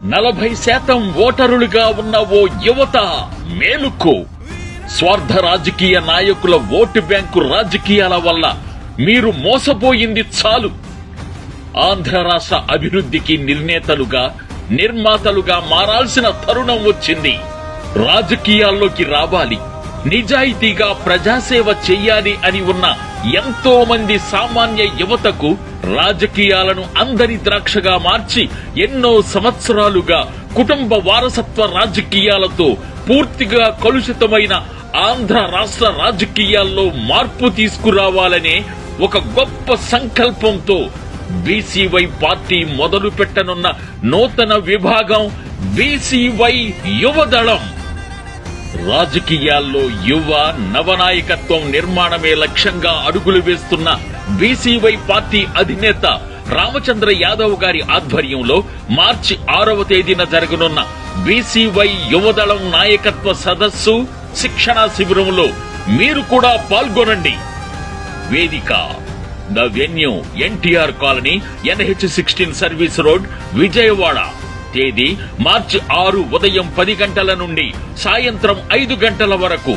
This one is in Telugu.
40% ఓటరులుగా ఉన్న ఓ యువత మేలుకో. స్వార్థ రాజకీయ నాయకుల ఓటు బ్యాంకు రాజకీయాల వల్ల మీరు మోసపోయింది చాలు. ఆంధ్ర రాష్ట్ర అభివృద్ధికి నిర్ణేతలుగా, నిర్మాతలుగా మారాల్సిన తరుణం వచ్చింది. రాజకీయాల్లోకి రావాలి, నిజాయితీగా ప్రజాసేవ చెయ్యాలి అని ఉన్న ఎంతో మంది సామాన్య యువతకు రాజకీయాలను అందరి ద్రాక్షగా మార్చి ఎన్నో సంవత్సరాలుగా కుటుంబ వారసత్వ రాజకీయాలతో పూర్తిగా కలుషితమైన ఆంధ్ర రాష్ట్ర రాజకీయాల్లో మార్పు తీసుకురావాలనే ఒక గొప్ప సంకల్పంతో బీసీవై పార్టీ మొదలు పెట్టనున్న నూతన విభాగం బీసీవై యువదళం. రాజకీయాల్లో యువ నవనాయకత్వం నిర్మాణమే లక్ష్యంగా అడుగులు వేస్తున్న బీసీవై పార్టీ అధినేత రామచంద్ర యాదవ్ గారి ఆధ్వర్యంలో మార్చి 6వ తేదీన జరగనున్న బీసీవై యువదళం నాయకత్వ సదస్సు, శిక్షణా శిబిరంలో మీరు కూడా పాల్గొనండి. వేదిక the venue NTR colony, NH16 service road, Vijayawada. తేదీ మార్చి 6 ఉదయం 10 గంటల నుండి సాయంత్రం 5 గంటల వరకు.